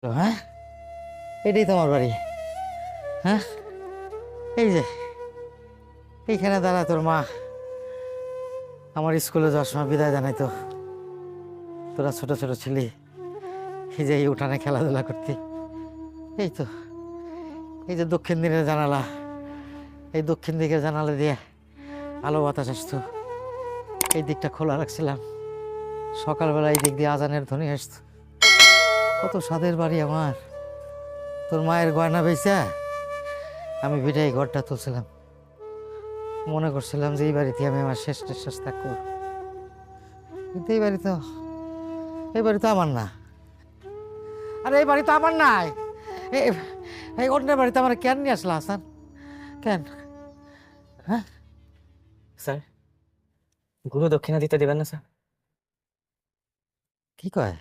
তো হ্যাঁ, এটাই তোমার বাড়ি? হ্যাঁ, এই যে এইখানে দাঁড়া তোর মা আমার স্কুলে যাওয়ার সময় বিদায় জানাইতো। তোরা ছোট ছোট ছিলি, এই যে এই উঠানে খেলাধুলা করতি। এই তো, এই যে দক্ষিণ দিকের জানালা, এই দক্ষিণ দিকের জানালা দিয়ে আলো বাতাস আসতো। এই দিকটা খোলা রাখছিলাম, সকালবেলা এই দিক দিয়ে আজানের ধ্বনি আসতো। কত স্বাদের বাড়ি আমার। তোর মায়ের গয়না বেচা আমি ভিটাই ঘরটা তুলছিলাম। মনে করছিলাম যে এই বাড়িতে আমি আমার শেষ নিঃশ্বাস থাকবো। কিন্তু এই বাড়ি তো আমার না। আরে এই বাড়ি তো আমার নাই। এই এই অন্যের বাড়িতে আমার কেন নিয়ে আসলা হাসান? কেন? হ্যাঁ, স্যার, গুরু দক্ষিণা দিতে দেবেন না স্যার? কি কয়?